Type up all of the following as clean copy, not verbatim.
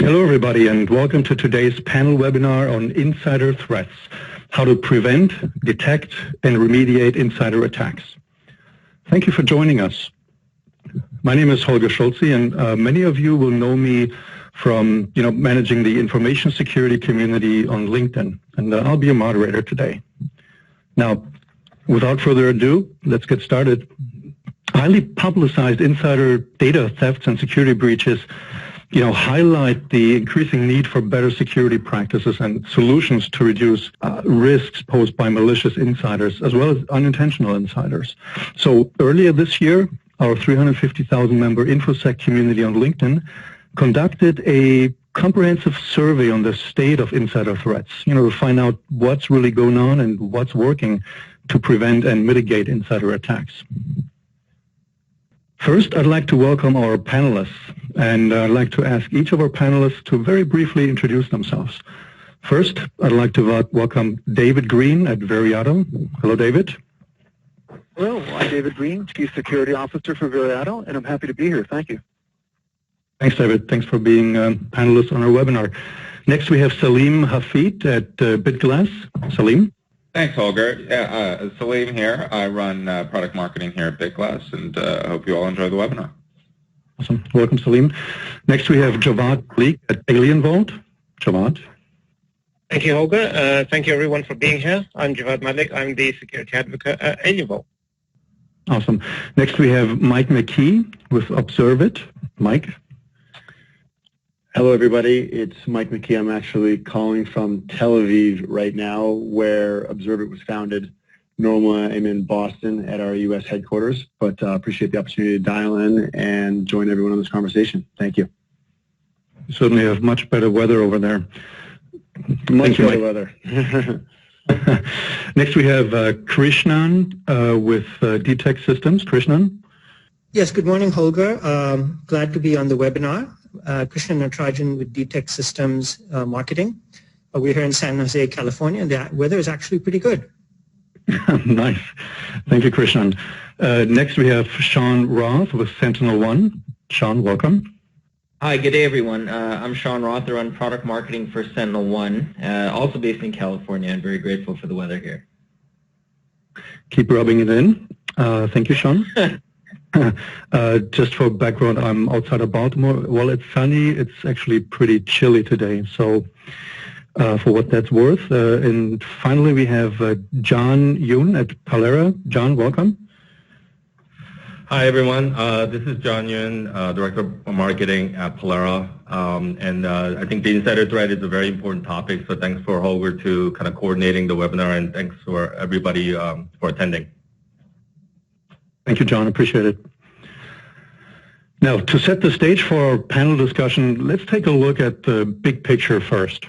Hello, everybody, and welcome to today's panel webinar on insider threats, how to prevent, detect, and remediate insider attacks. Thank you for joining us. My name is Holger Schulze, and many of you will know me from managing the information security community on LinkedIn, and I'll be a moderator today. Now, without further ado, let's get started. Highly publicized insider data thefts and security breaches highlight the increasing need for better security practices and solutions to reduce risks posed by malicious insiders as well as unintentional insiders. So earlier this year, our 350,000 member InfoSec community on LinkedIn conducted a comprehensive survey on the state of insider threats, to find out what's really going on and what's working to prevent and mitigate insider attacks. First, I'd like to welcome our panelists, and I'd like to ask each of our panelists to very briefly introduce themselves. First, I'd like to welcome David Green at Veriato. Hello, David. Hello, I'm David Green, Chief Security Officer for Veriato, and I'm happy to be here. Thank you. Thanks, David. Thanks for being a panelist on our webinar. Next, we have Salim Hafid at BitGlass. Salim. Thanks, Holger. Yeah, Salim here. I run product marketing here at BitGlass, and I hope you all enjoy the webinar. Awesome. Welcome, Salim. Next, we have Javad Malik at AlienVault. Javad. Thank you, Holger. Thank you, everyone, for being here. I'm Javad Malik. I'm the security advocate at AlienVault. Awesome. Next, we have Mike McKee with Observeit. Mike. Hello, everybody. It's Mike McKee. I'm actually calling from Tel Aviv right now, where Observeit was founded. Normally, I'm in Boston at our U.S. headquarters, but appreciate the opportunity to dial in and join everyone on this conversation. Thank you. You certainly have much better weather over there. Much better weather. Next, we have Krishnan with DTEC Systems. Krishnan. Yes, good morning, Holger. Glad to be on the webinar. Krishnan Natarajan with DTEC Systems Marketing. We're here in San Jose, California, and the weather is actually pretty good. Nice. Thank you, Krishnan. Next, we have Sean Roth with SentinelOne. Sean, welcome. Hi, good day, everyone. I'm Sean Roth. I run product marketing for SentinelOne, also based in California, and very grateful for the weather here. Keep rubbing it in. Thank you, Sean. Just for background, I'm outside of Baltimore. While it's sunny, it's actually pretty chilly today, so for what that's worth. And finally, we have John Yoon at Palera. John, welcome. Hi, everyone. This is John Yoon, Director of Marketing at Palera. And I think the insider threat is a very important topic, so thanks for Holger to kind of coordinating the webinar, and thanks for everybody for attending. Thank you, John. Appreciate it. Now, to set the stage for our panel discussion, let's take a look at the big picture first.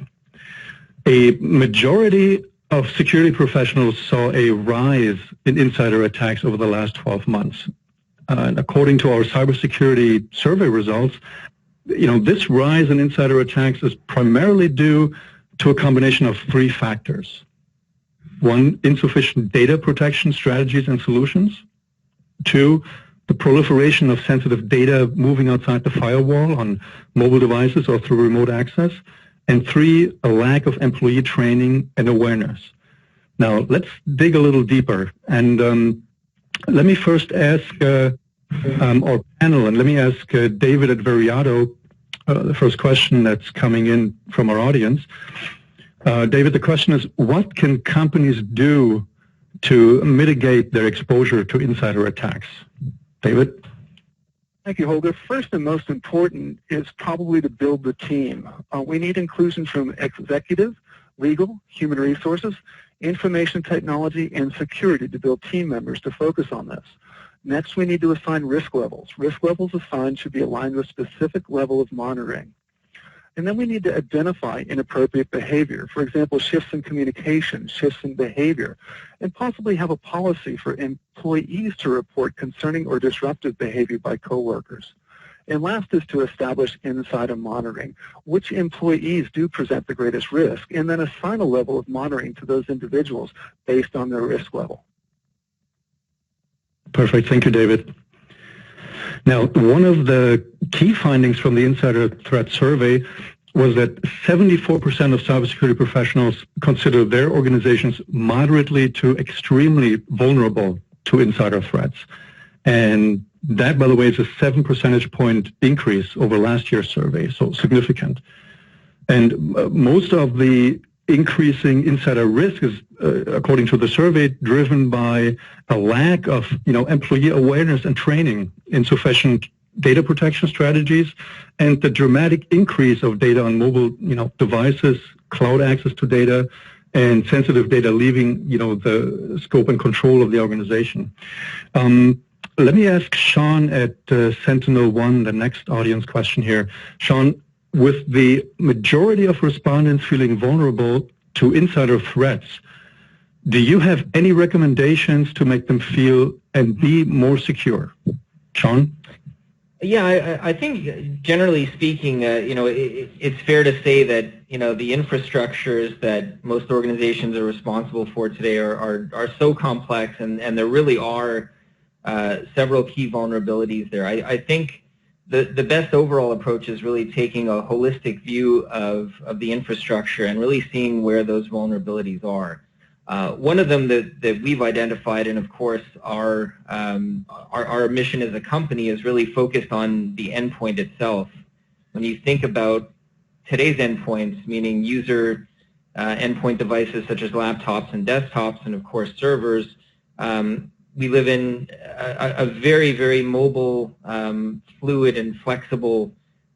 A majority of security professionals saw a rise in insider attacks over the last 12 months. And according to our cybersecurity survey results, this rise in insider attacks is primarily due to a combination of three factors. One, insufficient data protection strategies and solutions. Two, the proliferation of sensitive data moving outside the firewall on mobile devices or through remote access. And three, a lack of employee training and awareness. Now, let's dig a little deeper. And let me first ask our panel, and let me ask David at Veriato, the first question that's coming in from our audience. David, the question is, what can companies do to mitigate their exposure to insider attacks? David? Thank you, Holger. First and most important is probably to build the team. We need inclusion from executive, legal, human resources, information technology, and security to build team members to focus on this. Next, we need to assign risk levels. Risk levels assigned should be aligned with specific level of monitoring. And then we need to identify inappropriate behavior, for example, shifts in communication, shifts in behavior, and possibly have a policy for employees to report concerning or disruptive behavior by coworkers. And last is to establish insider monitoring. Which employees do present the greatest risk, and then assign a level of monitoring to those individuals based on their risk level. Perfect. Thank you, David. Now, one of the key findings from the Insider Threat Survey was that 74% of cybersecurity professionals consider their organizations moderately to extremely vulnerable to insider threats. And that, by the way, is a 7 percentage point increase over last year's survey, so significant. And most of the increasing insider risk is, according to the survey, driven by a lack of, employee awareness and training, insufficient data protection strategies, and the dramatic increase of data on mobile, devices, cloud access to data, and sensitive data leaving, the scope and control of the organization. Let me ask Sean at SentinelOne the next audience question here. Sean, with the majority of respondents feeling vulnerable to insider threats, do you have any recommendations to make them feel and be more secure? Sean? Yeah, I think generally speaking, it's fair to say that, the infrastructures that most organizations are responsible for today are so complex, and there really are several key vulnerabilities there. I think the best overall approach is really taking a holistic view of the infrastructure and really seeing where those vulnerabilities are. One of them that we've identified, and of course our mission as a company is really focused on the endpoint itself. When you think about today's endpoints, meaning user endpoint devices such as laptops and desktops and of course servers, we live in a very, very mobile, fluid and flexible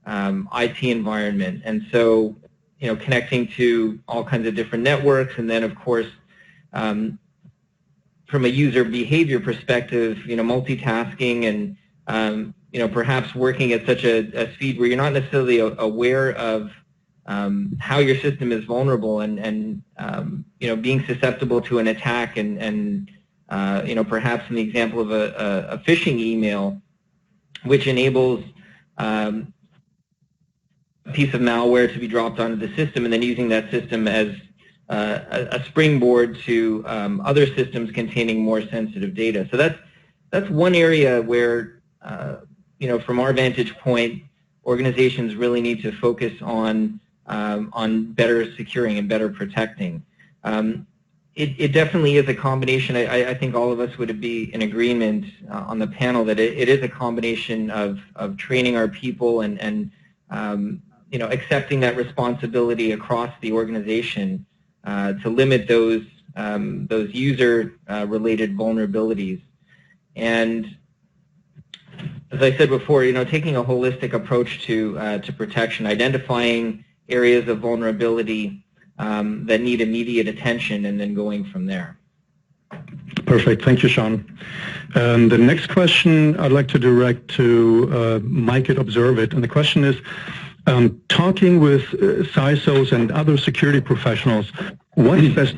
IT environment. And so, connecting to all kinds of different networks, and then of course, from a user behavior perspective, multitasking and, perhaps working at such a speed where you're not necessarily aware of how your system is vulnerable and being susceptible to an attack and perhaps in the example of a phishing email, which enables a piece of malware to be dropped onto the system and then using that system as a springboard to other systems containing more sensitive data. So that's one area where, from our vantage point, organizations really need to focus on better securing and better protecting. It definitely is a combination. I think all of us would be in agreement on the panel that it is a combination of training our people and accepting that responsibility across the organization to limit those user-related vulnerabilities. And as I said before, taking a holistic approach to protection, identifying areas of vulnerability that need immediate attention, and then going from there. Perfect. Thank you, Sean. The next question I'd like to direct to Mike at Observit, and the question is, talking with CISOs and other security professionals, what best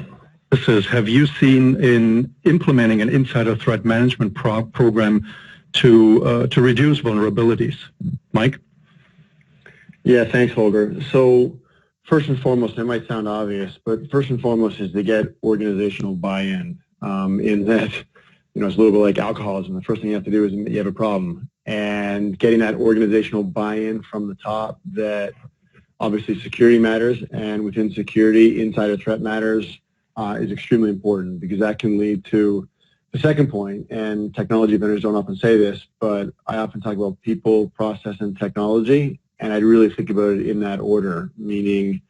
practices have you seen in implementing an insider threat management program to reduce vulnerabilities? Mike? Yeah, thanks, Holger. So first and foremost, it might sound obvious, but first and foremost is to get organizational buy-in. In that, it's a little bit like alcoholism. The first thing you have to do is admit you have a problem. And getting that organizational buy-in from the top that obviously security matters, and within security, insider threat matters is extremely important, because that can lead to the second point, and technology vendors don't often say this, but I often talk about people, process, and technology, and I really think about it in that order, meaning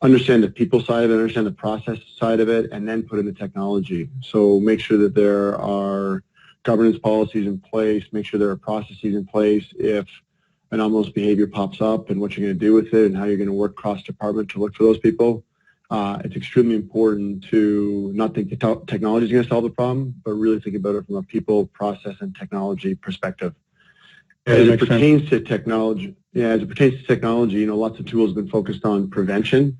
understand the people side of it, understand the process side of it, and then put in the technology. So make sure that there are governance policies in place, make sure there are processes in place if anomalous behavior pops up, and what you're going to do with it, and how you're going to work cross-department to look for those people. It's extremely important to not think the technology is going to solve the problem, but really think about it from a people, process, and technology perspective. As it pertains to technology, lots of tools have been focused on prevention,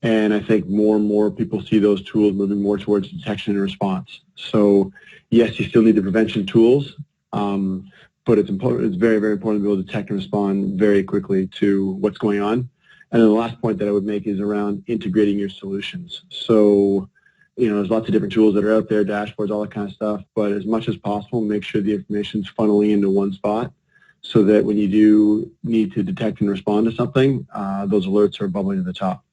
and I think more and more people see those tools moving more towards detection and response. So yes, you still need the prevention tools, but it's very, very important to be able to detect and respond very quickly to what's going on. And then the last point that I would make is around integrating your solutions. So, there's lots of different tools that are out there, dashboards, all that kind of stuff, but as much as possible, make sure the information's funneling into one spot so that when you do need to detect and respond to something, those alerts are bubbling to the top.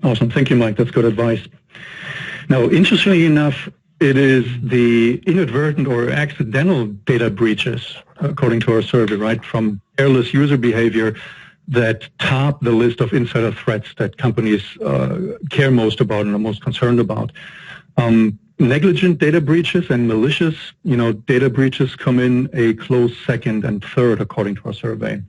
Awesome. Thank you, Mike. That's good advice. Now, interestingly enough, it is the inadvertent or accidental data breaches, according to our survey, right, from careless user behavior that top the list of insider threats that companies care most about and are most concerned about. Negligent data breaches and malicious, data breaches come in a close second and third, according to our survey.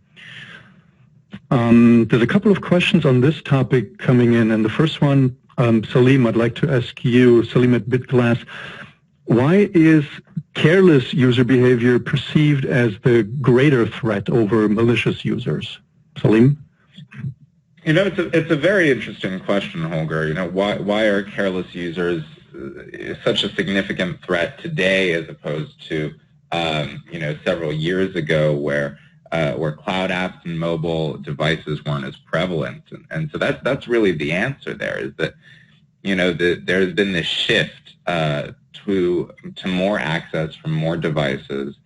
There's a couple of questions on this topic coming in, and the first one, Salim, I'd like to ask you, Salim at BitGlass, why is careless user behavior perceived as the greater threat over malicious users? Salim? It's a very interesting question, Holger. Why are careless users such a significant threat today as opposed to, several years ago where cloud apps and mobile devices weren't as prevalent? And so that's really the answer there, is that, there's been this shift to more access from more devices,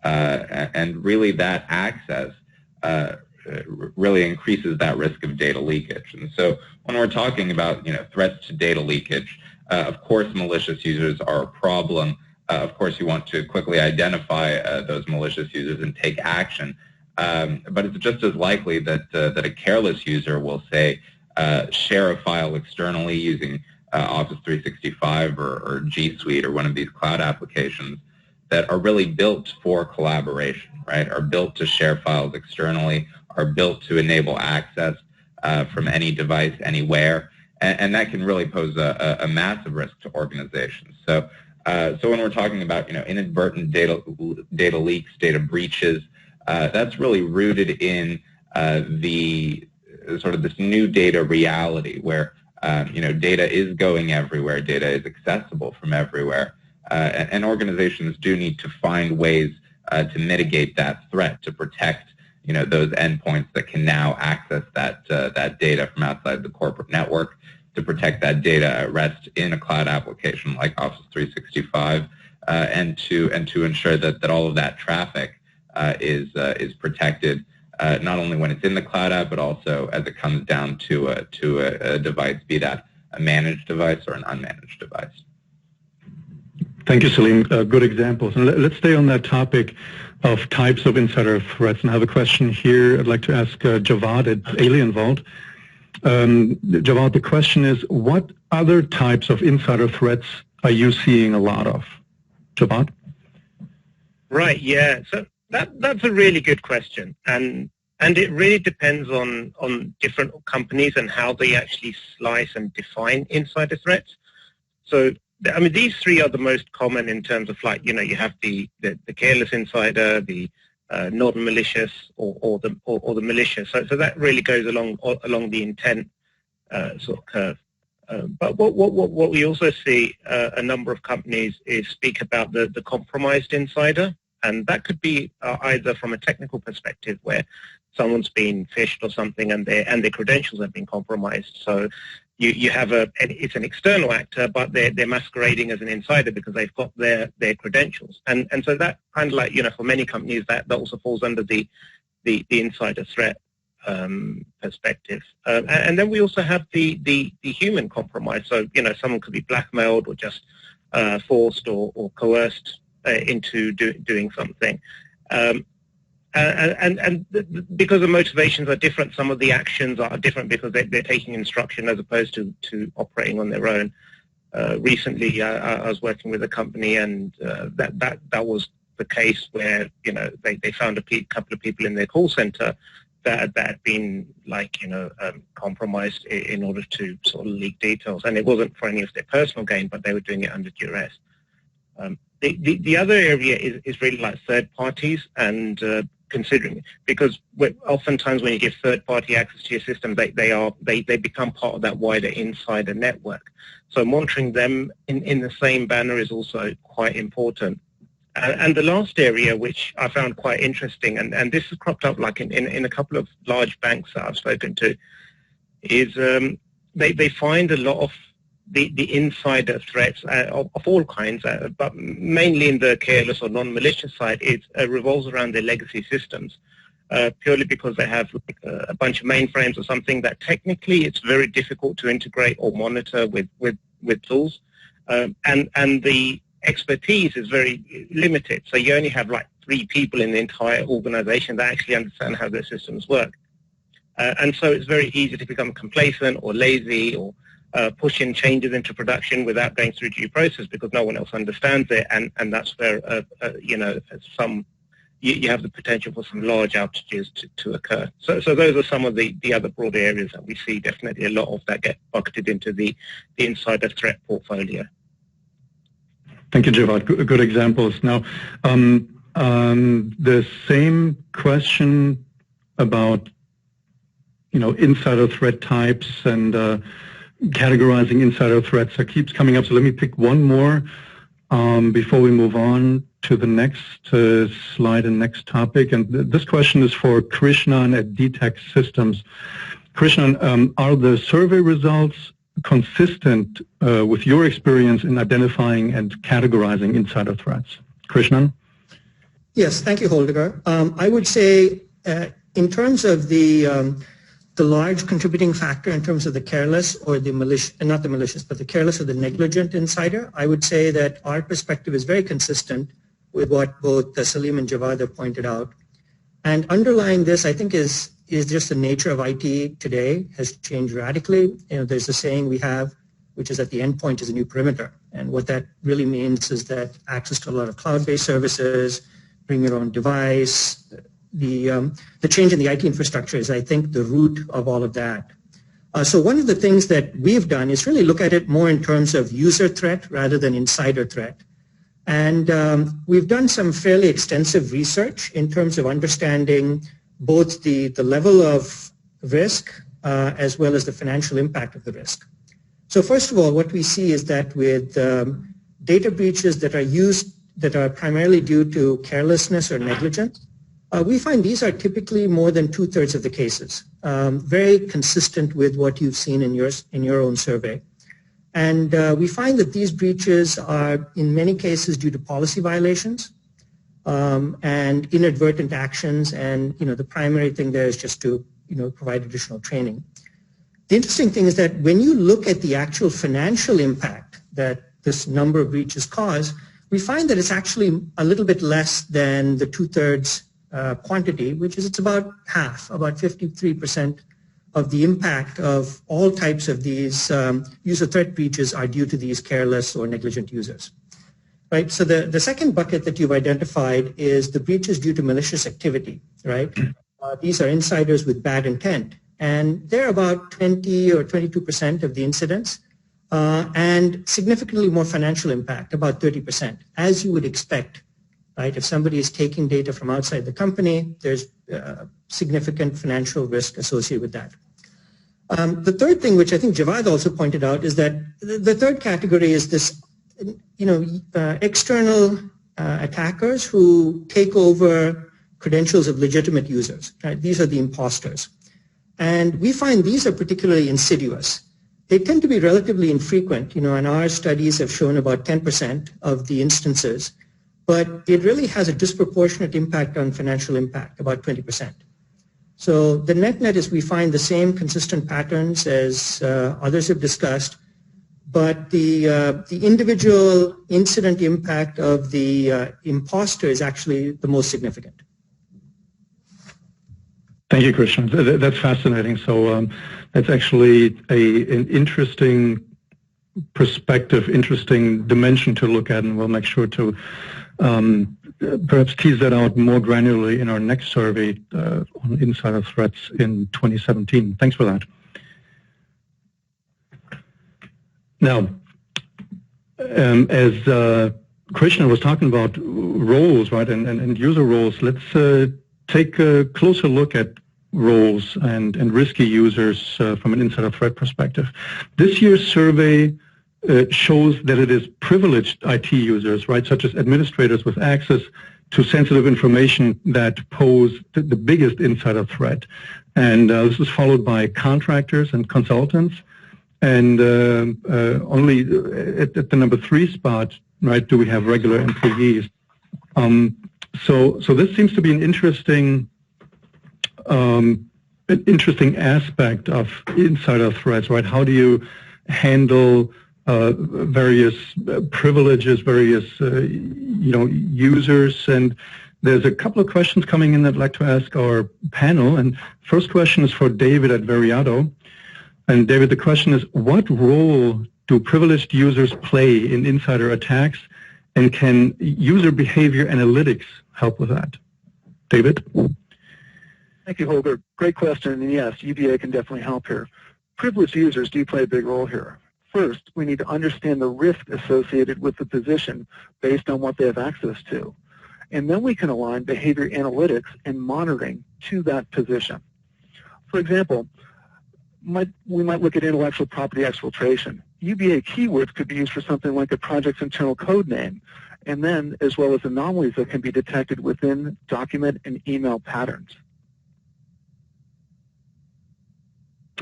and really that access really increases that risk of data leakage. And so when we're talking about, threats to data leakage, of course malicious users are a problem. Of course you want to quickly identify those malicious users and take action. But it's just as likely that a careless user will, say, share a file externally using Office 365 or G Suite or one of these cloud applications that are really built for collaboration, right? Are built to share files externally, are built to enable access from any device, anywhere, and that can really pose a massive risk to organizations. So when we're talking about inadvertent data leaks, data breaches, that's really rooted in the sort of this new data reality where data is going everywhere, data is accessible from everywhere, and organizations do need to find ways to mitigate that threat, to protect those endpoints that can now access that data from outside the corporate network, to protect that data at rest in a cloud application like Office 365, and to ensure that all of that traffic is protected, not only when it's in the cloud app, but also as it comes down to a device, be that a managed device or an unmanaged device. Thank you, Salim. Good examples. And let's stay on that topic of types of insider threats. And I have a question here I'd like to ask Javad at AlienVault. Javad, the question is, what other types of insider threats are you seeing a lot of? Javad? Right, yeah. So that's a really good question. And it really depends on different companies and how they actually slice and define insider threats. So, I mean, these three are the most common in terms of, like, you have the careless insider, the non-malicious, or the malicious. So that really goes along the intent sort of curve. But what we also see a number of companies is speak about the compromised insider, and that could be either from a technical perspective where someone's been phished or something and their credentials have been compromised. So you have it's an external actor, but they're masquerading as an insider because they've got their credentials. And so that kind of like, for many companies that also falls under the insider threat perspective. And then we also have the human compromise. So, someone could be blackmailed or just forced or coerced into doing something. And because the motivations are different, some of the actions are different because they're taking instruction as opposed to operating on their own. Recently, I was working with a company, and that was the case where they found a couple of people in their call center that had been compromised in order to sort of leak details, and it wasn't for any of their personal gain, but they were doing it under duress. The other area is really like third parties and considering, because oftentimes when you give third-party access to your system, they become part of that wider insider network. So monitoring them in the same banner is also quite important. And the last area, which I found quite interesting, and this has cropped up like in a couple of large banks that I've spoken to, is they find a lot of the insider threats of all kinds, but mainly in the careless or non-malicious side, it revolves around their legacy systems, purely because they have a bunch of mainframes or something that technically it's very difficult to integrate or monitor with tools, and the expertise is very limited. So you only have like 3 people in the entire organization that actually understand how their systems work. And so it's very easy to become complacent or lazy or push in changes into production without going through due process because no one else understands it, and that's where you have the potential for some large outages to occur. So those are some of the other broad areas that we see. Definitely a lot of that get bucketed into the insider threat portfolio. Thank you, Javad. Good examples. Now, the same question about insider threat types and categorizing insider threats that keeps coming up. So let me pick one more before we move on to the next slide and next topic. And this question is for Krishnan at DTEC Systems. Krishnan, are the survey results consistent with your experience in identifying and categorizing insider threats? Krishnan? Yes, thank you, Holger. I would say in terms of the large contributing factor in terms of the careless or the malicious, not the malicious, but the careless or the negligent insider, I would say that our perspective is very consistent with what both Salim and Javad have pointed out. And underlying this, I think, is just the nature of IT today has changed radically. There's a saying we have, which is that the endpoint is a new perimeter. And what that really means is that access to a lot of cloud-based services, bring your own device, the change in the IT infrastructure is, I think, the root of all of that. So one of the things that we've done is really look at it more in terms of user threat rather than insider threat. And we've done some fairly extensive research in terms of understanding both the level of risk as well as the financial impact of the risk. So first of all, what we see is that with data breaches that are primarily due to carelessness or negligence, we find these are typically more than 2/3 of the cases, very consistent with what you've seen in your own survey. And we find that these breaches are in many cases due to policy violations and inadvertent actions, and the primary thing there is just to provide additional training. The interesting thing is that when you look at the actual financial impact that this number of breaches cause, we find that it's actually a little bit less than the 2/3 quantity, which is it's about half, about 53% of the impact of all types of these user threat breaches are due to these careless or negligent users. Right? So the second bucket that you've identified is the breaches due to malicious activity, right? These are insiders with bad intent, and they're about 20 or 22% of the incidents, and significantly more financial impact, about 30%, as you would expect. Right? If somebody is taking data from outside the company, there's significant financial risk associated with that. The third thing, which I think Javad also pointed out, is that the third category is this, external attackers who take over credentials of legitimate users. Right? These are the imposters. And we find these are particularly insidious. They tend to be relatively infrequent. And our studies have shown about 10% of the instances. But it really has a disproportionate impact on financial impact, about 20%. So the net is we find the same consistent patterns as others have discussed, but the individual incident impact of the imposter is actually the most significant. Thank you, Christian. That's fascinating. So that's actually an interesting perspective, interesting dimension to look at, and we'll make sure to perhaps tease that out more granularly in our next survey on insider threats in 2017. Thanks for that. Now, as Krishna was talking about roles, right, and user roles, let's take a closer look at roles and risky users from an insider threat perspective. This year's survey shows that it is privileged IT users, right, such as administrators with access to sensitive information that pose the biggest insider threat. And this is followed by contractors and consultants, and only at the number 3 spot, right, do we have regular employees. So this seems to be an interesting aspect of insider threats, right? How do you handle various privileges, various users? And there's a couple of questions coming in that I'd like to ask our panel. And first question is for David at Veriado. And David, the question is, what role do privileged users play in insider attacks, and can user behavior analytics help with that? David? Thank you, Holger. Great question. And yes, UBA can definitely help here. Privileged users do play a big role here. First, we need to understand the risk associated with the position based on what they have access to. And then we can align behavior analytics and monitoring to that position. For example, we might look at intellectual property exfiltration. UBA keywords could be used for something like a project's internal code name, and then as well as anomalies that can be detected within document and email patterns.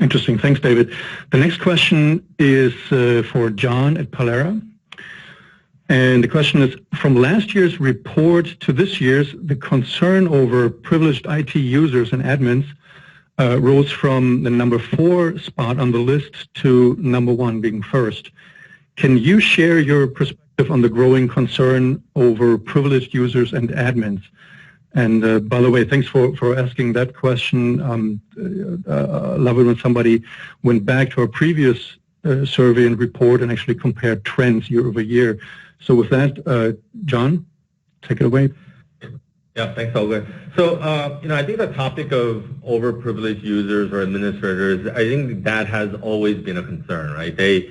Interesting. Thanks, David. The next question is for John at Polera. And the question is, from last year's report to this year's, the concern over privileged IT users and admins rose from the number 4 spot on the list to number 1 being first. Can you share your perspective on the growing concern over privileged users and admins? And by the way, thanks for asking that question. Love it when somebody went back to our previous survey and report and actually compared trends year over year. So with that, John, take it away. Yeah, thanks, Holger. So, I think the topic of overprivileged users or administrators, I think that has always been a concern, right? They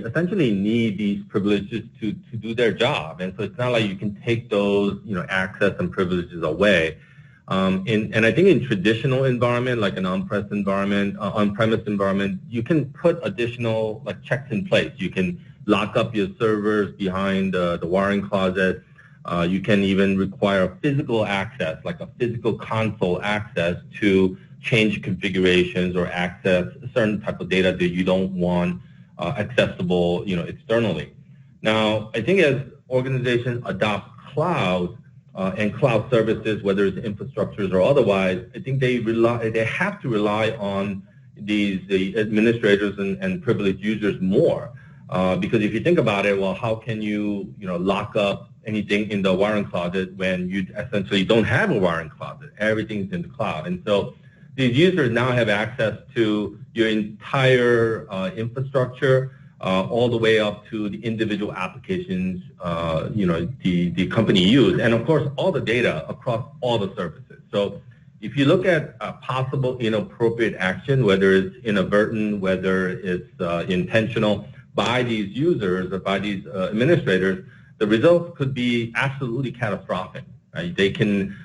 essentially need these privileges to do their job, and so it's not like you can take those, access and privileges away. And I think in traditional environment, like an on-premise environment, you can put additional checks in place. You can lock up your servers behind the wiring closet. You can even require physical access, like a physical console access to change configurations or access a certain type of data that you don't want accessible, externally. Now, I think as organizations adopt cloud and cloud services, whether it's infrastructures or otherwise, I think they have to rely on the administrators and privileged users more. Because if you think about it, well, how can you, lock up anything in the wiring closet when you essentially don't have a wiring closet? Everything's in the cloud. And so these users now have access to your entire infrastructure, all the way up to the individual applications, the company used, and of course all the data across all the services. So if you look at possible inappropriate action, whether it's inadvertent, whether it's intentional, by these users or by these administrators, the results could be absolutely catastrophic. Right? They can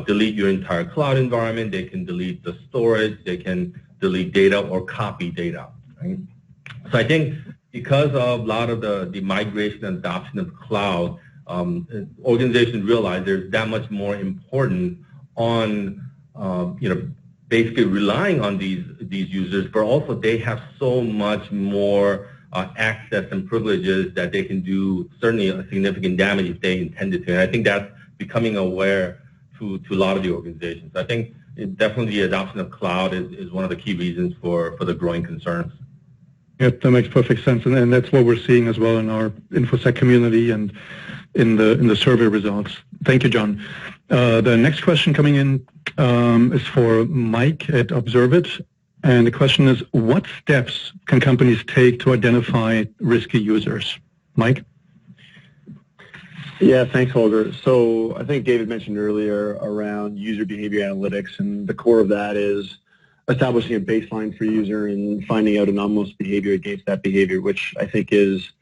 delete your entire cloud environment. They can delete the storage. They can delete data or copy data. Right? So I think because of a lot of the migration and adoption of cloud, organizations realize there's that much more important on basically relying on these users, but also they have so much more access and privileges that they can do certainly a significant damage if they intended to. And I think that's becoming aware to a lot of the organizations. I think definitely the adoption of cloud is one of the key reasons for the growing concerns. Yeah, that makes perfect sense, and that's what we're seeing as well in our InfoSec community and in the survey results. Thank you, John. The next question coming in is for Mike at Observit. And the question is, what steps can companies take to identify risky users? Mike? Yeah, thanks, Holger. So I think David mentioned earlier around user behavior analytics, and the core of that is establishing a baseline for user and finding out anomalous behavior against that behavior, which I think is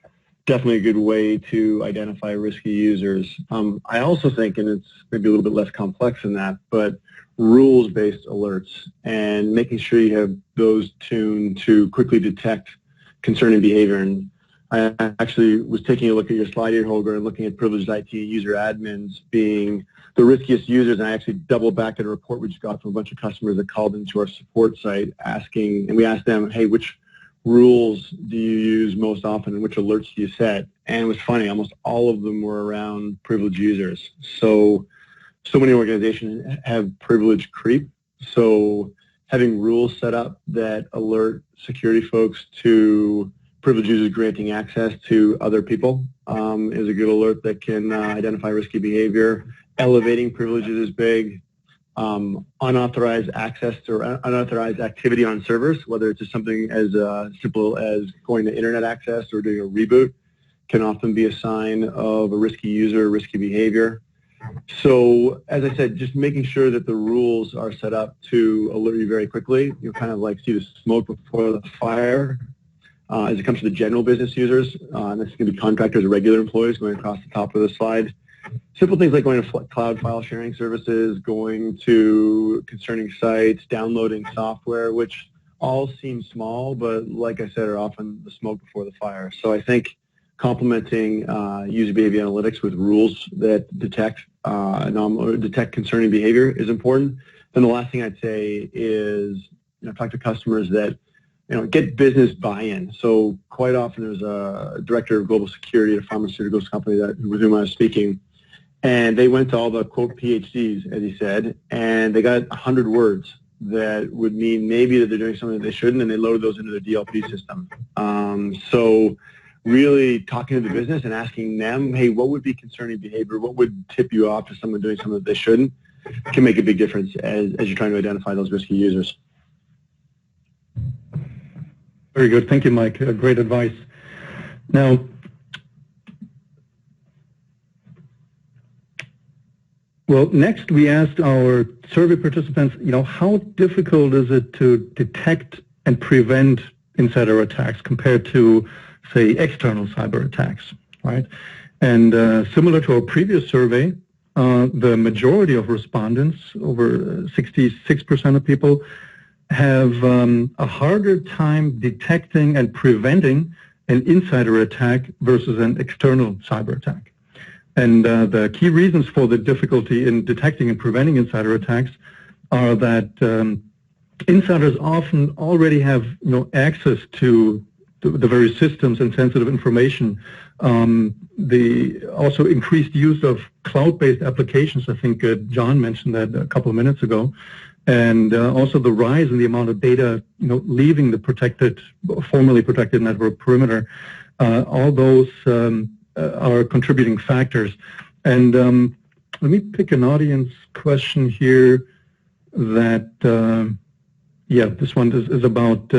definitely a good way to identify risky users. I also think, and it's maybe a little bit less complex than that, but rules-based alerts and making sure you have those tuned to quickly detect concerning behavior. And I actually was taking a look at your slide here, Holger, and looking at privileged IT user admins being the riskiest users, and I actually doubled back at a report we just got from a bunch of customers that called into our support site asking, and we asked them, hey, which rules do you use most often and which alerts do you set? And it was funny, almost all of them were around privileged users. So many organizations have privilege creep. So having rules set up that alert security folks to privileged users granting access to other people is a good alert that can identify risky behavior. Elevating privileges is big. Unauthorized access or unauthorized activity on servers, whether it's just something as simple as going to internet access or doing a reboot, can often be a sign of a risky user, risky behavior. So, as I said, just making sure that the rules are set up to alert you very quickly. You kind of like see the smoke before the fire. As it comes to the general business users, and this is going to be contractors or regular employees going across the top of the slide. Simple things like going to cloud file sharing services, going to concerning sites, downloading software, which all seem small, but like I said, are often the smoke before the fire. So I think complementing user behavior analytics with rules that detect concerning behavior is important. Then the last thing I'd say is, talk to customers that get business buy-in. So quite often there's a director of global security at a pharmaceuticals company with whom I was speaking, and they went to all the, quote, PhDs, as he said, and they got 100 words that would mean maybe that they're doing something that they shouldn't, and they loaded those into their DLP system. So really talking to the business and asking them, hey, what would be concerning behavior? What would tip you off to someone doing something that they shouldn't? Can make a big difference as you're trying to identify those risky users. Very good. Thank you, Mike. Great advice. Now, well, next we asked our survey participants, how difficult is it to detect and prevent insider attacks compared to, say, external cyber attacks, right? And similar to our previous survey, the majority of respondents, over 66% of people, have a harder time detecting and preventing an insider attack versus an external cyber attack. And the key reasons for the difficulty in detecting and preventing insider attacks are that insiders often already have access to the very systems and sensitive information. The also increased use of cloud-based applications, I think John mentioned that a couple of minutes ago, and also the rise in the amount of data leaving the formerly protected network perimeter. All those are contributing factors. And let me pick an audience question here that, this one is about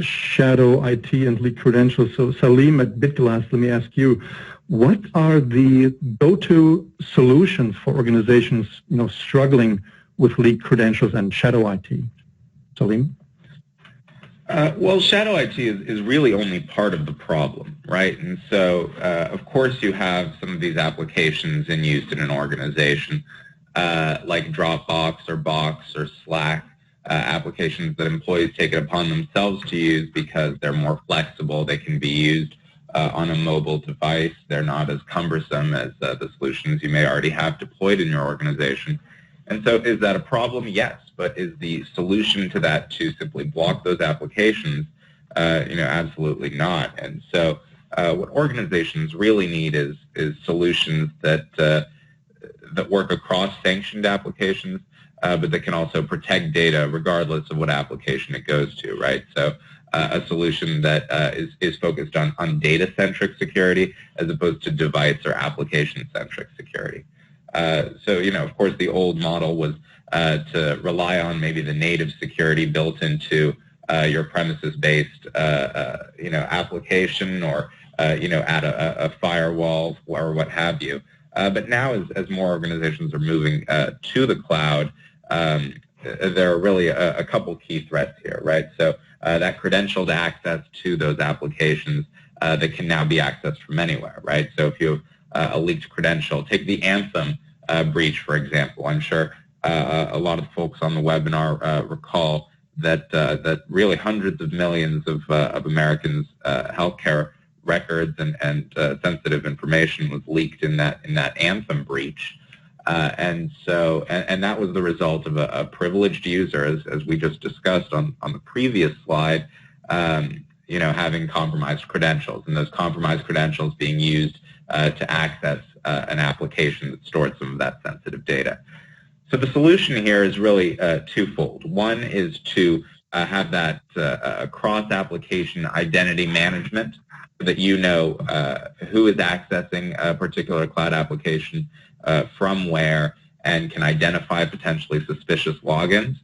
shadow IT and leaked credentials. So Salim at BitGlass, let me ask you, what are the go-to solutions for organizations struggling with leaked credentials and shadow IT? Salim? Well, shadow IT is really only part of the problem, right? And so, of course, you have some of these applications in use in an organization, like Dropbox or Box or Slack, applications that employees take it upon themselves to use because they're more flexible. They can be used on a mobile device. They're not as cumbersome as the solutions you may already have deployed in your organization. And so is that a problem? Yes. But is the solution to that to simply block those applications? Absolutely not. And so what organizations really need is solutions that work across sanctioned applications, but that can also protect data regardless of what application it goes to, right? So a solution that is focused on data-centric security as opposed to device or application-centric security. Of course, the old model was to rely on maybe the native security built into your premises-based, application or, add a firewall or what have you. But now as more organizations are moving to the cloud, there are really a couple key threats here, right? So that credentialed access to those applications that can now be accessed from anywhere, right? So if you have a leaked credential, take the Anthem breach, for example. I'm sure a lot of folks on the webinar recall that really hundreds of millions of Americans' healthcare records and sensitive information was leaked in that Anthem breach. And that was the result of a privileged user, as we just discussed on the previous slide, having compromised credentials, and those compromised credentials being used to access an application that stored some of that sensitive data. So the solution here is really twofold. One is to have that cross-application identity management so that you know who is accessing a particular cloud application from where and can identify potentially suspicious logins.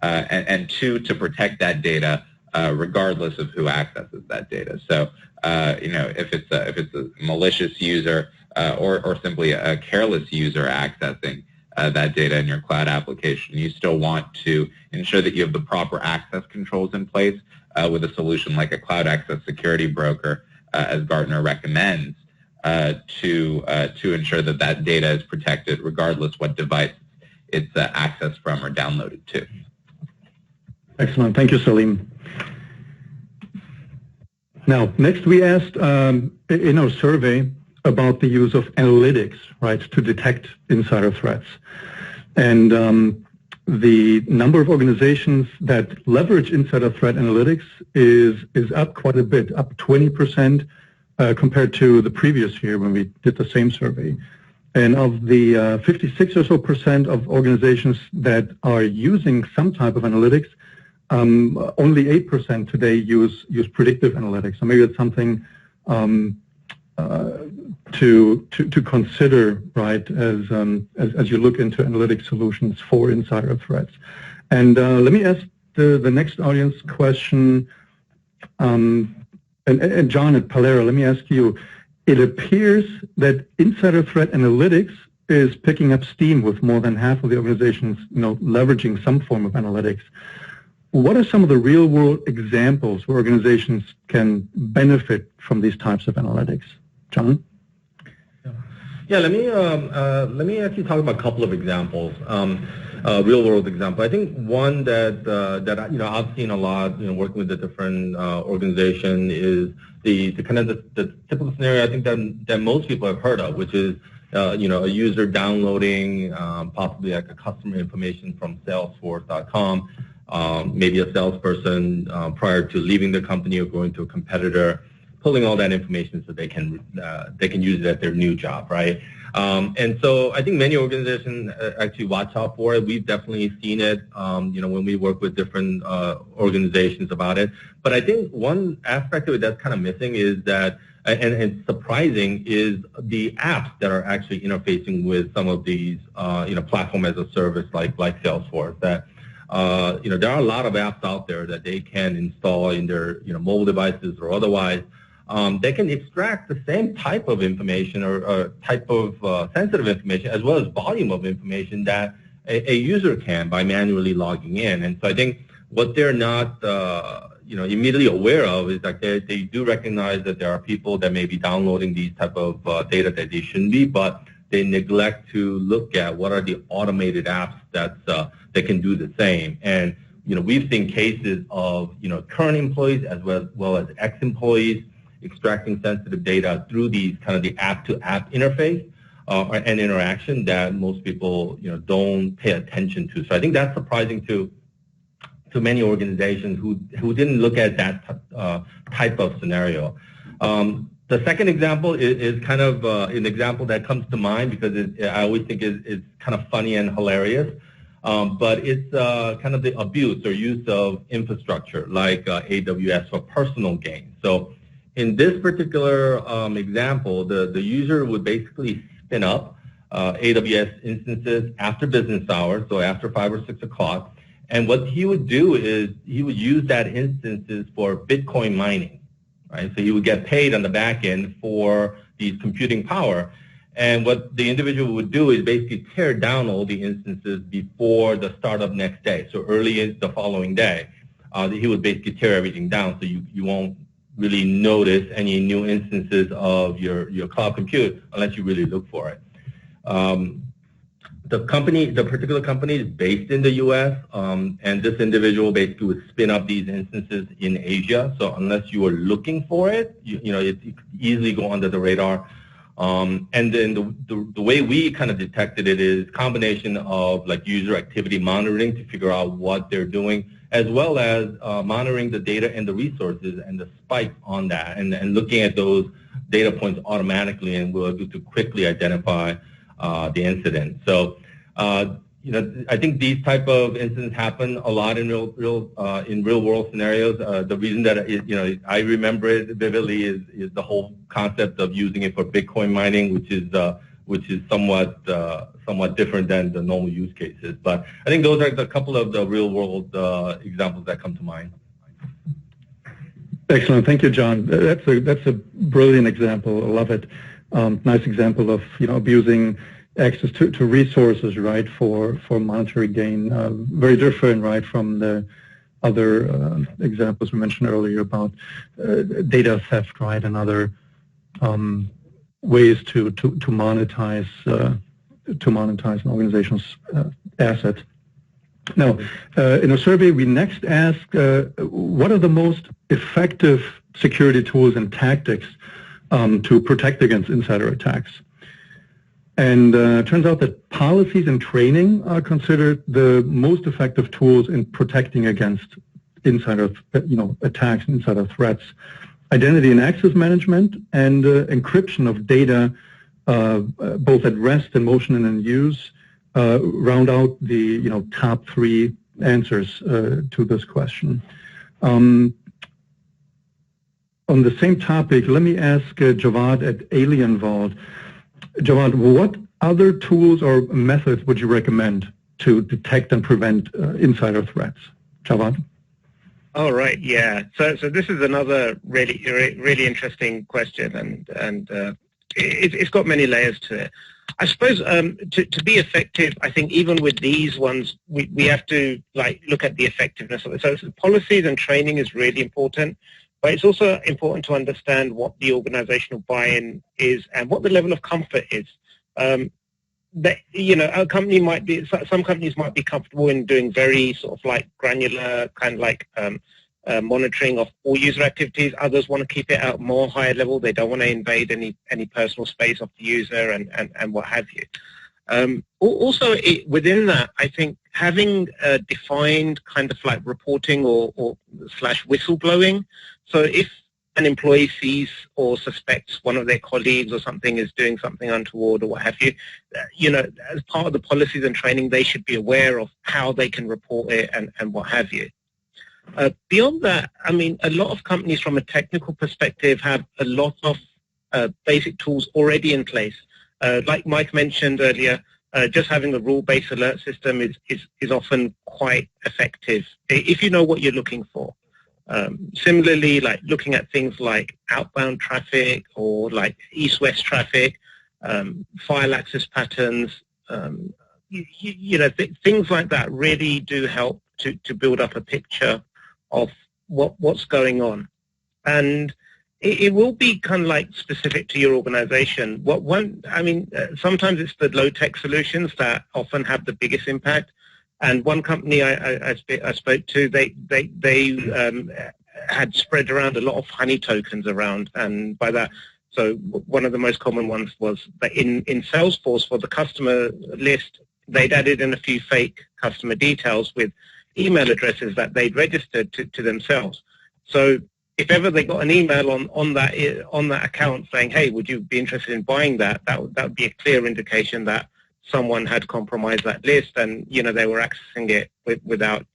And two, to protect that data regardless of who accesses that data. So, if it's a malicious user or simply a careless user accessing that data in your cloud application, you still want to ensure that you have the proper access controls in place with a solution like a cloud access security broker, as Gartner recommends, to ensure that that data is protected regardless what device it's accessed from or downloaded to. Excellent. Thank you, Salim. Now, next we asked in our survey about the use of analytics, right, to detect insider threats. And the number of organizations that leverage insider threat analytics is up quite a bit, up 20% compared to the previous year when we did the same survey. And of the 56 or so % of organizations that are using some type of analytics, only 8% today use predictive analytics. So maybe it's something to consider, right, as you look into analytic solutions for insider threats. And let me ask the next audience question. And John at Pollara, let me ask you. It appears that insider threat analytics is picking up steam with more than half of the organizations, leveraging some form of analytics. What are some of the real-world examples where organizations can benefit from these types of analytics? John? Yeah, let me actually talk about a couple of examples, real-world example. I think one that I've seen a lot, working with the different organization is the kind of the typical scenario I think that most people have heard of, which is a user downloading possibly like a customer information from Salesforce.com. Maybe a salesperson prior to leaving the company or going to a competitor, pulling all that information so they can use it at their new job, right? And so I think many organizations actually watch out for it. We've definitely seen it, when we work with different organizations about it. But I think one aspect of it that's kind of missing is that, and surprising, is the apps that are actually interfacing with some of these, platform as a service like Salesforce. That there are a lot of apps out there that they can install in their mobile devices or otherwise. They can extract the same type of information or type of sensitive information as well as volume of information that a user can by manually logging in. And so I think what they're not immediately aware of is that they do recognize that there are people that may be downloading these type of data that they shouldn't be, but they neglect to look at what are the automated apps that can do the same. And we've seen cases of current employees as well as ex-employees extracting sensitive data through these kind of the app-to-app interface and interaction that most people don't pay attention to. So I think that's surprising to many organizations who didn't look at that type of scenario. The second example is kind of an example that comes to mind because I always think it's kind of funny and hilarious. But it's kind of the abuse or use of infrastructure like AWS for personal gain. So in this particular example, the user would basically spin up AWS instances after business hours, so after 5 or 6 o'clock. And what he would do is he would use that instances for Bitcoin mining, right? So he would get paid on the back end for these computing power. And what the individual would do is basically tear down all the instances before the start of next day. So early the following day, he would basically tear everything down so you won't really notice any new instances of your cloud compute unless you really look for it. The particular company is based in the U.S., and this individual basically would spin up these instances in Asia. So unless you are looking for it, it could easily go under the radar. And then the way we kind of detected it is combination of like user activity monitoring to figure out what they're doing, as well as monitoring the data and the resources and the spike on that, and looking at those data points automatically, and we're able to quickly identify the incident. So, I think these type of incidents happen a lot in real world scenarios. The reason that I remember it vividly is the whole concept of using it for Bitcoin mining, which is somewhat different than the normal use cases. But I think those are a couple of the real world examples that come to mind. Excellent, thank you, John. That's a brilliant example. I love it. Nice example of abusing access to resources, right, for monetary gain. Very different, right, from the other examples we mentioned earlier about data theft, right, and other ways to monetize an organization's asset. Now, in a survey, we next asked what are the most effective security tools and tactics to protect against insider attacks. And it turns out that policies and training are considered the most effective tools in protecting against insider, attacks, insider threats. Identity and access management and encryption of data, both at rest and motion and in use, round out the top three answers to this question. On the same topic, let me ask Javad at AlienVault. Javad, what other tools or methods would you recommend to detect and prevent insider threats? Javad? Oh, right, yeah. So this is another really interesting question, and it's got many layers to it. I suppose to be effective, I think even with these ones, we have to look at the effectiveness of it. So policies and training is really important. But it's also important to understand what the organizational buy-in is and what the level of comfort is. A company might be, some companies might be comfortable in doing very sort of granular kind of monitoring of all user activities. Others want to keep it at more higher level. They don't want to invade any personal space of the user and what have you. Also, within that, I think having a defined kind of reporting or / whistleblowing. So if an employee sees or suspects one of their colleagues or something is doing something untoward or what have you, as part of the policies and training, they should be aware of how they can report it and what have you. Beyond that, I mean, a lot of companies from a technical perspective have a lot of basic tools already in place. Like Mike mentioned earlier, just having a rule-based alert system is often quite effective if you know what you're looking for. Similarly, looking at things like outbound traffic or east-west traffic, file access patterns, things like that really do help to build up a picture of what's going on. And it will be kind of specific to your organization. Sometimes it's the low-tech solutions that often have the biggest impact. And one company I spoke to, they had spread around a lot of honey tokens around, and by that, so one of the most common ones was that in Salesforce for the customer list, they'd added in a few fake customer details with email addresses that they'd registered to themselves. So if ever they got an email on that account saying, "Hey, would you be interested in buying that?" That would be a clear indication that someone had compromised that list, and they were accessing it without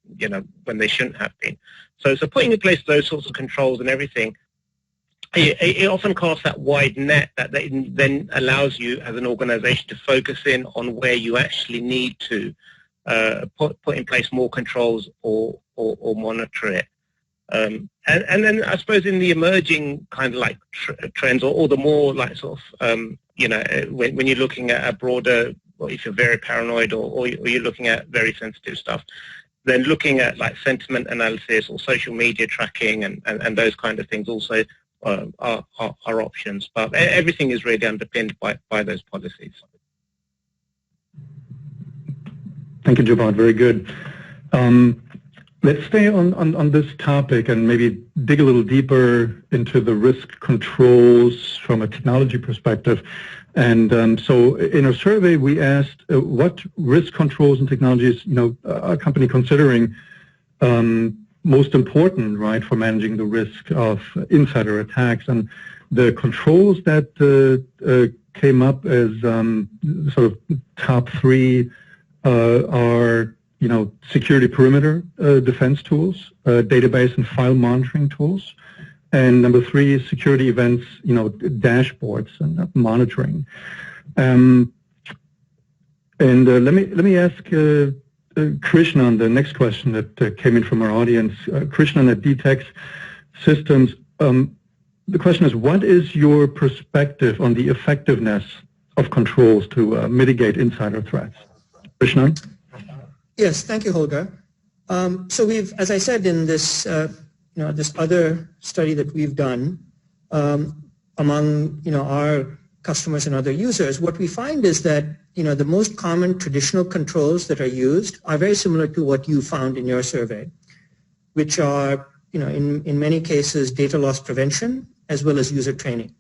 when they shouldn't have been. So putting in place those sorts of controls and everything, it often casts that wide net that then allows you as an organization to focus in on where you actually need to put in place more controls or monitor it. And then I suppose in the emerging kind of trends or the more when you're looking at a broader, or if you're very paranoid or you're looking at very sensitive stuff, then looking at sentiment analysis or social media tracking and those kind of things also are options. But everything is really underpinned by those policies. Thank you, Javad. Very good. Let's stay on this topic and maybe dig a little deeper into the risk controls from a technology perspective. And so in our survey, we asked what risk controls and technologies, a company considering most important, right, for managing the risk of insider attacks. And the controls that came up as sort of top three are, security perimeter defense tools, database and file monitoring tools, and number three, security events, dashboards and monitoring. And let me ask Krishnan the next question that came in from our audience. Krishnan at DTEX Systems. The question is, what is your perspective on the effectiveness of controls to mitigate insider threats? Krishnan? Yes, thank you, Holger. So we've, as I said in this, this other study that we've done among, our customers and other users, what we find is that, the most common traditional controls that are used are very similar to what you found in your survey, which are, in many cases, data loss prevention as well as user training.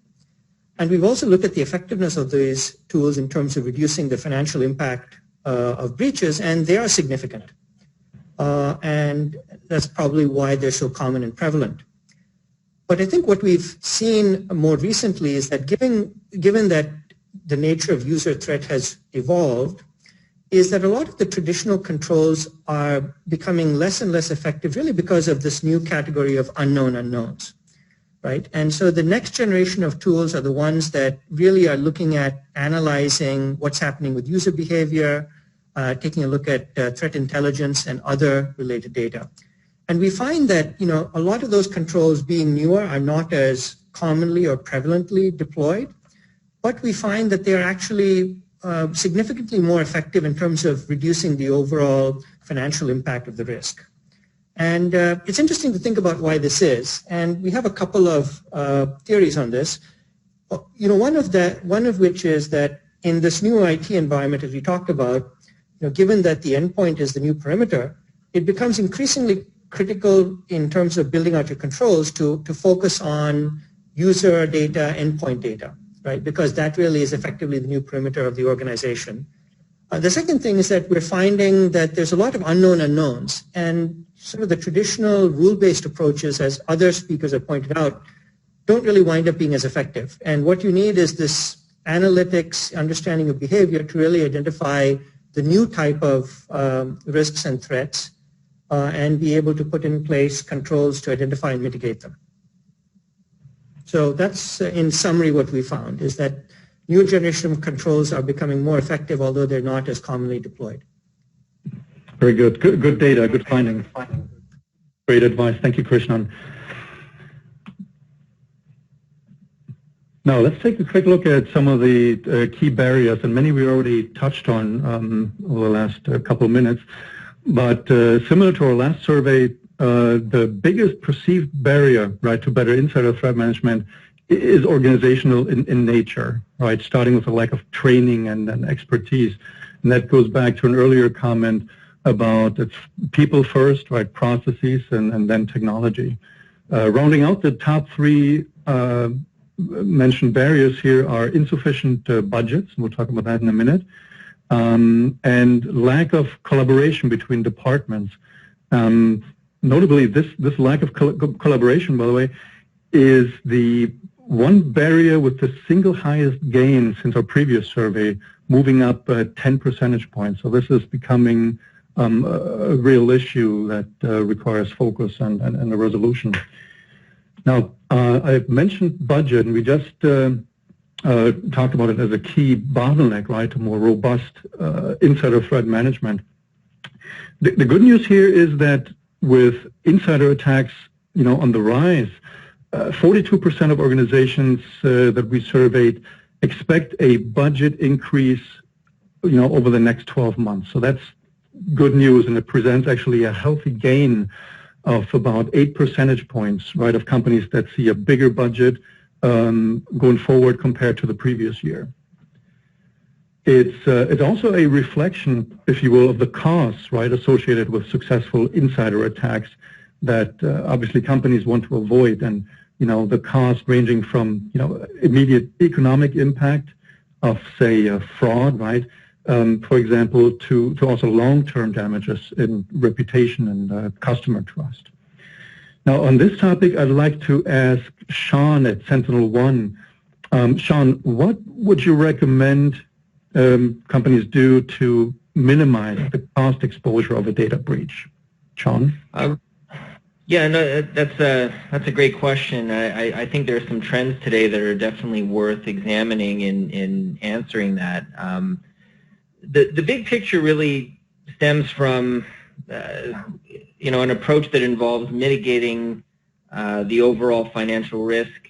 And we've also looked at the effectiveness of these tools in terms of reducing the financial impact of breaches, and they are significant. And that's probably why they're so common and prevalent. But I think what we've seen more recently is that given that the nature of user threat has evolved, is that a lot of the traditional controls are becoming less and less effective really because of this new category of unknown unknowns, right? And so the next generation of tools are the ones that really are looking at analyzing what's happening with user behavior, taking a look at threat intelligence and other related data. And we find that, a lot of those controls being newer are not as commonly or prevalently deployed, but we find that they are actually significantly more effective in terms of reducing the overall financial impact of the risk. And it's interesting to think about why this is. And we have a couple of theories on this. One of which is that in this new IT environment, as we talked about, given that the endpoint is the new perimeter, it becomes increasingly critical in terms of building out your controls to focus on user data, endpoint data, right? Because that really is effectively the new perimeter of the organization. The second thing is that we're finding that there's a lot of unknown unknowns, and sort of the traditional rule-based approaches, as other speakers have pointed out, don't really wind up being as effective. And what you need is this analytics, understanding of behavior to really identify the new type of risks and threats and be able to put in place controls to identify and mitigate them. So that's, in summary, what we found, is that new generation of controls are becoming more effective, although they're not as commonly deployed. Very good. Good data, good finding. Great advice. Thank you, Krishnan. Now, let's take a quick look at some of the key barriers, and many we already touched on over the last couple of minutes. But similar to our last survey, the biggest perceived barrier, right, to better insider threat management is organizational in nature, right, starting with a lack of training and expertise. And that goes back to an earlier comment about it's people first, right, processes, and then technology. Rounding out the top three mentioned barriers here are insufficient budgets, and we'll talk about that in a minute, and lack of collaboration between departments. Notably, this lack of collaboration, by the way, is the one barrier with the single highest gain since our previous survey, moving up 10 percentage points. So this is becoming a real issue that requires focus and a resolution. Now, I've mentioned budget, and we just talked about it as a key bottleneck, right, to more robust insider threat management. The good news here is that with insider attacks, on the rise, 42% of organizations that we surveyed expect a budget increase, over the next 12 months. So that's good news, and it presents actually a healthy gain of about 8 percentage points, right, of companies that see a bigger budget going forward compared to the previous year. It's also a reflection, if you will, of the costs, right, associated with successful insider attacks that obviously companies want to avoid, and the cost ranging from immediate economic impact of say fraud, right, for example, to also long-term damages in reputation and customer trust. Now, on this topic, I'd like to ask Sean at SentinelOne. Sean, what would you recommend companies do to minimize the cost exposure of a data breach? Sean? Yeah, no, that's a great question. I think there are some trends today that are definitely worth examining in answering that. The big picture really stems from an approach that involves mitigating the overall financial risk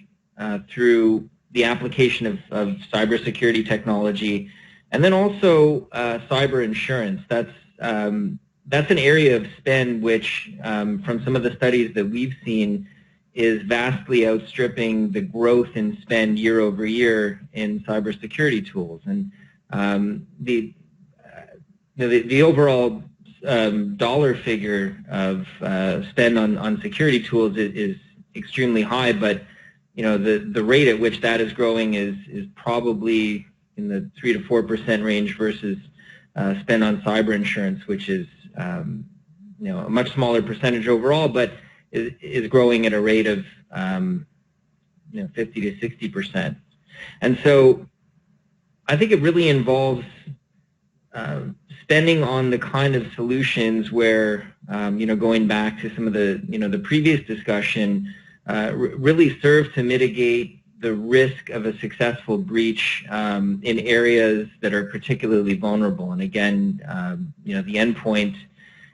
through the application of cybersecurity technology, and then also cyber insurance. That's an area of spend which, from some of the studies that we've seen, is vastly outstripping the growth in spend year over year in cybersecurity tools. And the overall dollar figure of spend on security tools is extremely high, but the rate at which that is growing is probably in the 3 to 4% range versus spend on cyber insurance, which is a much smaller percentage overall, but is growing at a rate of 50 to 60%. And so I think it really involves spending on the kind of solutions where, going back to some of the previous discussion, really serve to mitigate the risk of a successful breach in areas that are particularly vulnerable. And again, the endpoint,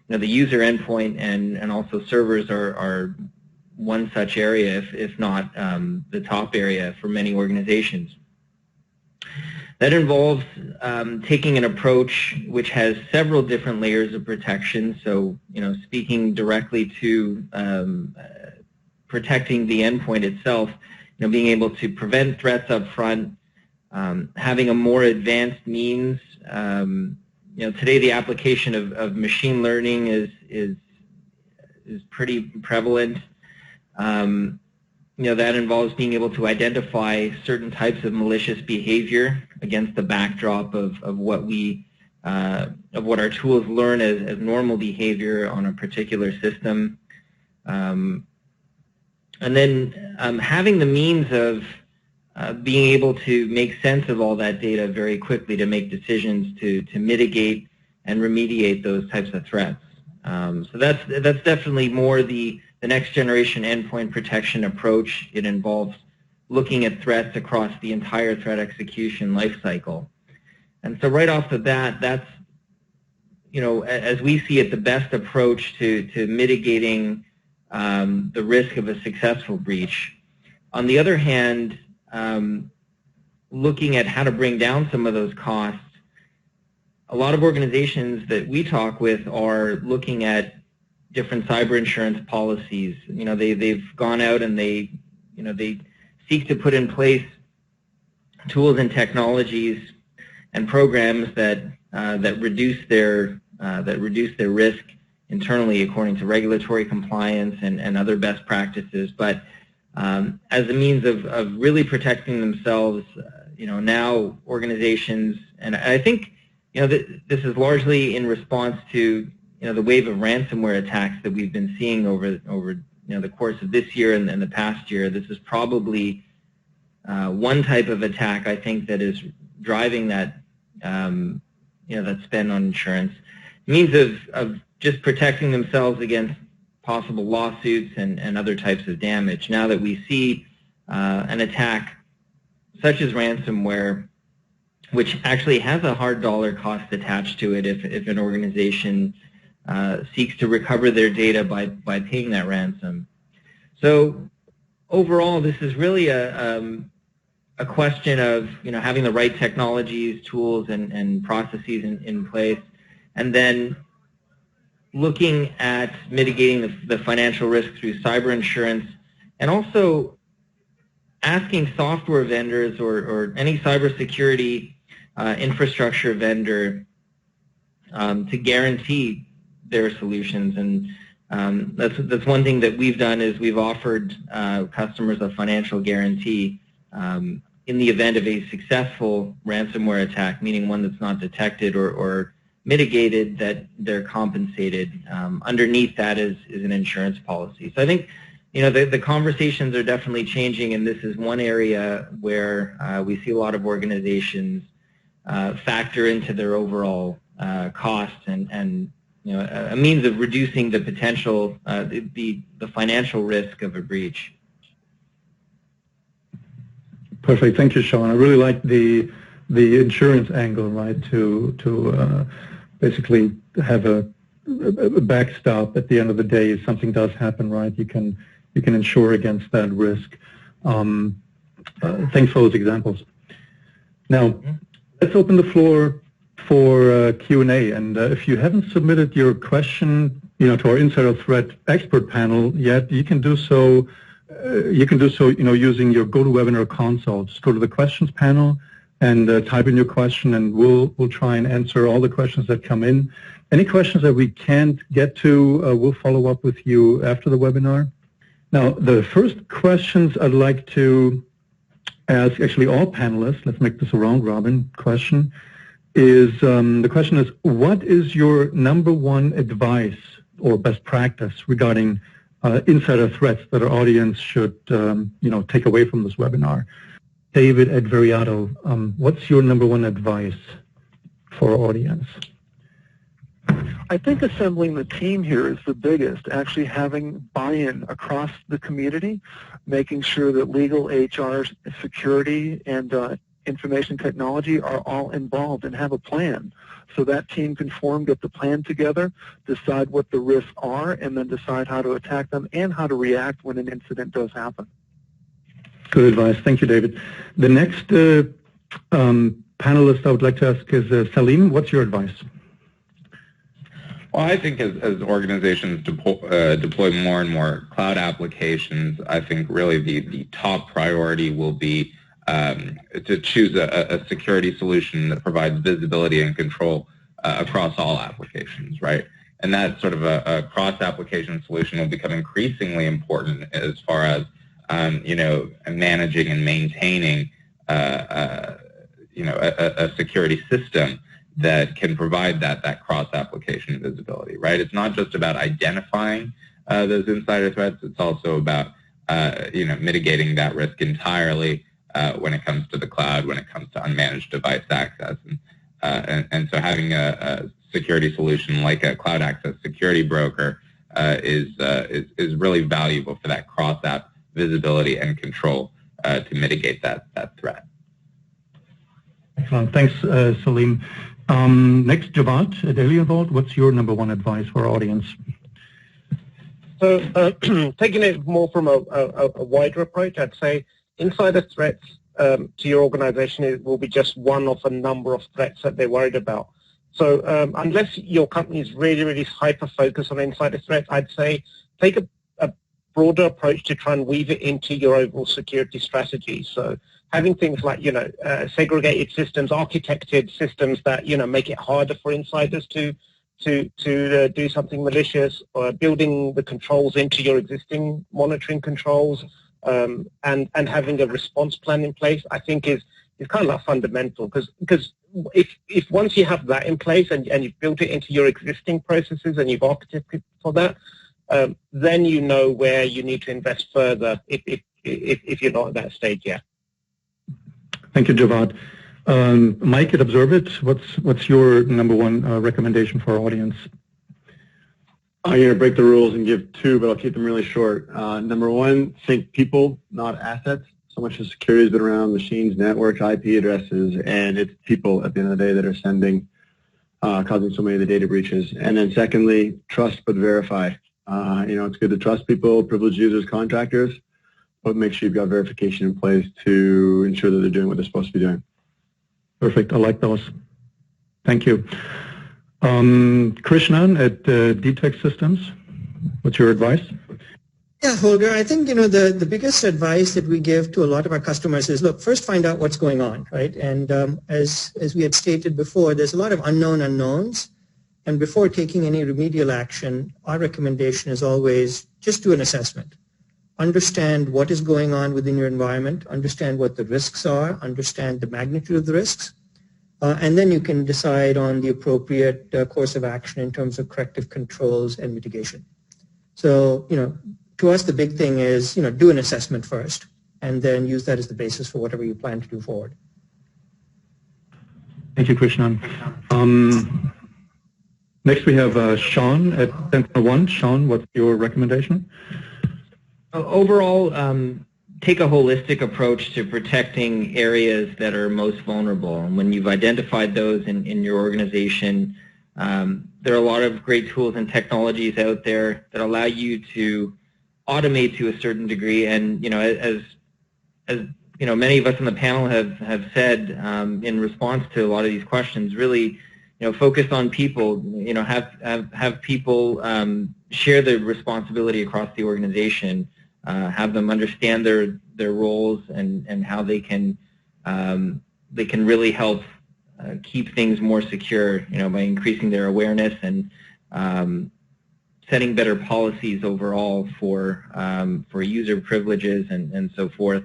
the user endpoint and also servers are one such area, if not the top area for many organizations. That involves taking an approach which has several different layers of protection. So, speaking directly to protecting the endpoint itself, being able to prevent threats up front, having a more advanced means. Today the application of machine learning is pretty prevalent. That involves being able to identify certain types of malicious behavior against the backdrop of what our tools learn as normal behavior on a particular system. And then having the means of being able to make sense of all that data very quickly to make decisions to mitigate and remediate those types of threats. So that's definitely more the next generation endpoint protection approach. It involves looking at threats across the entire threat execution lifecycle. And so right off the bat, that's, as we see it, the best approach to mitigating the risk of a successful breach. On the other hand, looking at how to bring down some of those costs, a lot of organizations that we talk with are looking at different cyber insurance policies. They've gone out and they seek to put in place tools and technologies and programs that reduce their risk internally according to regulatory compliance and other best practices. But as a means of really protecting themselves, now organizations, and I think this is largely in response to the wave of ransomware attacks that we've been seeing over the course of this year and the past year. This is probably one type of attack, I think, that is driving that that spend on insurance. Means of just protecting themselves against possible lawsuits and other types of damage. Now that we see an attack such as ransomware, which actually has a hard dollar cost attached to it if an organization seeks to recover their data by paying that ransom. So overall, this is really a question of having the right technologies, tools, and processes in place, and then looking at mitigating the financial risk through cyber insurance, and also asking software vendors or any cybersecurity infrastructure vendor to guarantee their solutions. And that's one thing that we've done is we've offered customers a financial guarantee in the event of a successful ransomware attack, meaning one that's not detected or mitigated, that they're compensated. Underneath that is an insurance policy. So I think the conversations are definitely changing, and this is one area where we see a lot of organizations factor into their overall cost and a means of reducing the potential, the financial risk of a breach. Perfect. Thank you, Sean. I really like the insurance angle, right? To basically have a backstop at the end of the day if something does happen, right? You can insure against that risk. Thanks for those examples. Now, let's open the floor for Q&A. And if you haven't submitted your question, to our Insider Threat expert panel yet, you can do so. Using your GoToWebinar console. Just go to the questions panel and type in your question, and we'll try and answer all the questions that come in. Any questions that we can't get to, we'll follow up with you after the webinar. Now, the first questions I'd like to ask, actually all panelists, let's make this a round robin question, is the question is, what is your number one advice or best practice regarding insider threats that our audience should take away from this webinar? David at Veriato, what's your number one advice for our audience? I think assembling the team here is the biggest, actually having buy-in across the community, making sure that legal, HR, security, and information technology are all involved and have a plan. So that team can form, get the plan together, decide what the risks are, and then decide how to attack them and how to react when an incident does happen. Good advice. Thank you, David. The next panelist I would like to ask is Salim. What's your advice? Well, I think as organizations deploy more and more cloud applications, I think really the top priority will be to choose a security solution that provides visibility and control across all applications, right? And that sort of a cross-application solution will become increasingly important as far as managing and maintaining a security system that can provide that cross-application visibility, right? It's not just about identifying those insider threats. It's also about mitigating that risk entirely when it comes to the cloud, when it comes to unmanaged device access, and so having a security solution like a cloud access security broker is really valuable for that cross-app visibility and control to mitigate that threat. Excellent. Thanks, Salim. Next, Javad at AlienVault, what's your number one advice for our audience? So taking it more from a wider approach, I'd say insider threats to your organization will be just one of a number of threats that they're worried about. So unless your company is really, really hyper-focused on insider threats, I'd say take a broader approach to try and weave it into your overall security strategy. So having things like, segregated systems, architected systems that, make it harder for insiders to do something malicious, or building the controls into your existing monitoring controls, and having a response plan in place, I think is kind of like fundamental, because if once you have that in place and you've built it into your existing processes and you've architected for that, then you know where you need to invest further if you're not at that stage yet. Thank you, Javad. Mike at Observit, what's your number one recommendation for our audience? I'm going to break the rules and give two, but I'll keep them really short. Number one, think people, not assets. So much of security has been around machines, networks, IP addresses, and it's people at the end of the day that are causing so many of the data breaches. And then secondly, trust but verify. It's good to trust people, privileged users, contractors, but make sure you've got verification in place to ensure that they're doing what they're supposed to be doing. Perfect. I like those. Thank you. Krishnan at DTech Systems, what's your advice? Yeah, Holger, I think, the biggest advice that we give to a lot of our customers is, look, first find out what's going on, right? And as we had stated before, there's a lot of unknown unknowns. And before taking any remedial action, our recommendation is always just do an assessment. Understand what is going on within your environment, understand what the risks are, understand the magnitude of the risks, and then you can decide on the appropriate course of action in terms of corrective controls and mitigation. So, to us, the big thing is, do an assessment first, and then use that as the basis for whatever you plan to do forward. Thank you, Krishnan. Next, we have Sean at SentinelOne. Sean, what's your recommendation? Overall, take a holistic approach to protecting areas that are most vulnerable. And when you've identified those in your organization, there are a lot of great tools and technologies out there that allow you to automate to a certain degree. And as many of us on the panel have said in response to a lot of these questions, really focus on people. Have people share the responsibility across the organization. Have them understand their roles and how they can really help keep things more secure, by increasing their awareness and setting better policies overall for user privileges and so forth.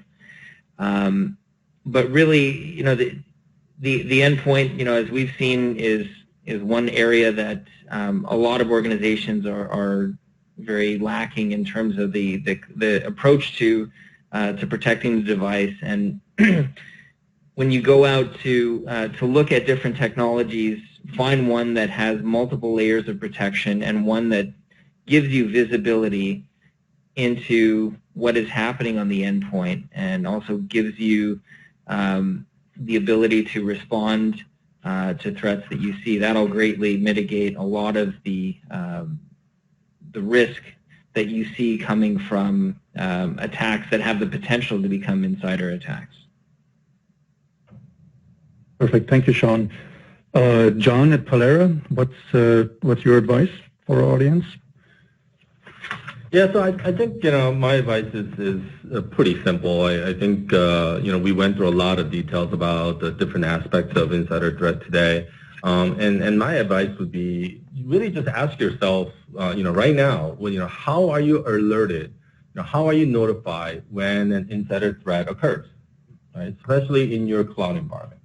But really, the endpoint, as we've seen, is one area that a lot of organizations are very lacking in terms of the approach to protecting the device. And when you go out to look at different technologies, find one that has multiple layers of protection and one that gives you visibility into what is happening on the endpoint, and also gives you the ability to respond to threats that you see. That'll greatly mitigate a lot of the risk that you see coming from attacks that have the potential to become insider attacks. Perfect. Thank you, Sean. John at Polera, what's your advice for our audience? Yeah, so I think, my advice is pretty simple. I think, we went through a lot of details about the different aspects of insider threat today. And my advice would be really just ask yourself, right now, how are you alerted? How are you notified when an insider threat occurs, right? Especially in your cloud environment.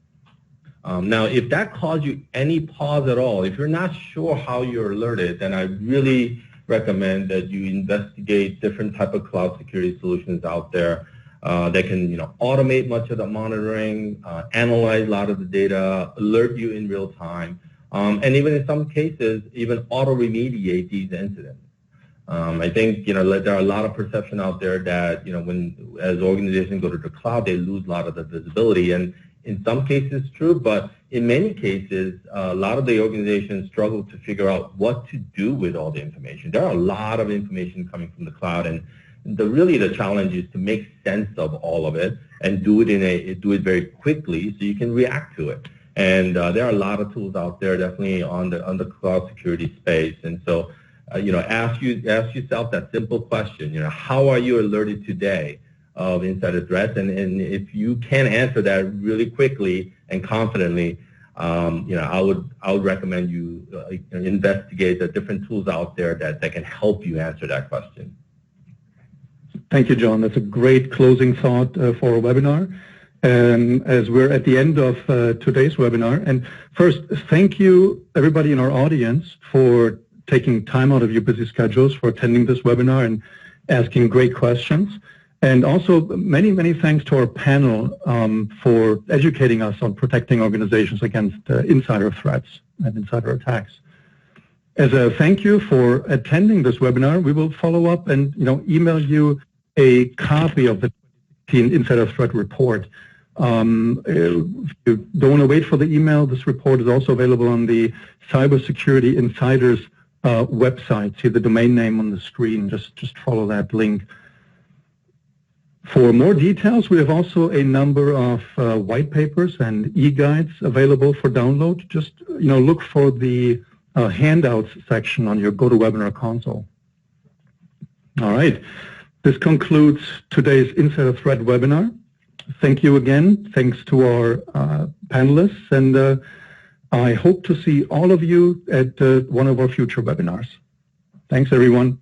Now, if that caused you any pause at all, if you're not sure how you're alerted, then I really recommend that you investigate different type of cloud security solutions out there that can, automate much of the monitoring, analyze a lot of the data, alert you in real time, and even in some cases, even auto-remediate these incidents. I think, there are a lot of perception out there that, as organizations go to the cloud, they lose a lot of the visibility. And in some cases, true, but in many cases, a lot of the organizations struggle to figure out what to do with all the information. There are a lot of information coming from the cloud, and really the challenge is to make sense of all of it and do it very quickly so you can react to it. And there are a lot of tools out there, definitely on the cloud security space. And so, ask yourself that simple question. How are you alerted today of insider threats? And if you can answer that really quickly and confidently, I would recommend you investigate the different tools out there that can help you answer that question. Thank you, John. That's a great closing thought for our webinar. As we're at the end of today's webinar. And first, thank you, everybody in our audience, for taking time out of your busy schedules for attending this webinar and asking great questions. And also, many, many thanks to our panel for educating us on protecting organizations against insider threats and insider attacks. As a thank you for attending this webinar, we will follow up and email you a copy of the 2016 Insider Threat Report. If you don't want to wait for the email, this report is also available on the Cybersecurity Insiders website. See the domain name on the screen. Just follow that link. For more details, we have also a number of white papers and e-guides available for download. Just look for the handouts section on your GoToWebinar console. All right. This concludes today's Insider Threat webinar. Thank you again. Thanks to our panelists, and I hope to see all of you at one of our future webinars. Thanks, everyone.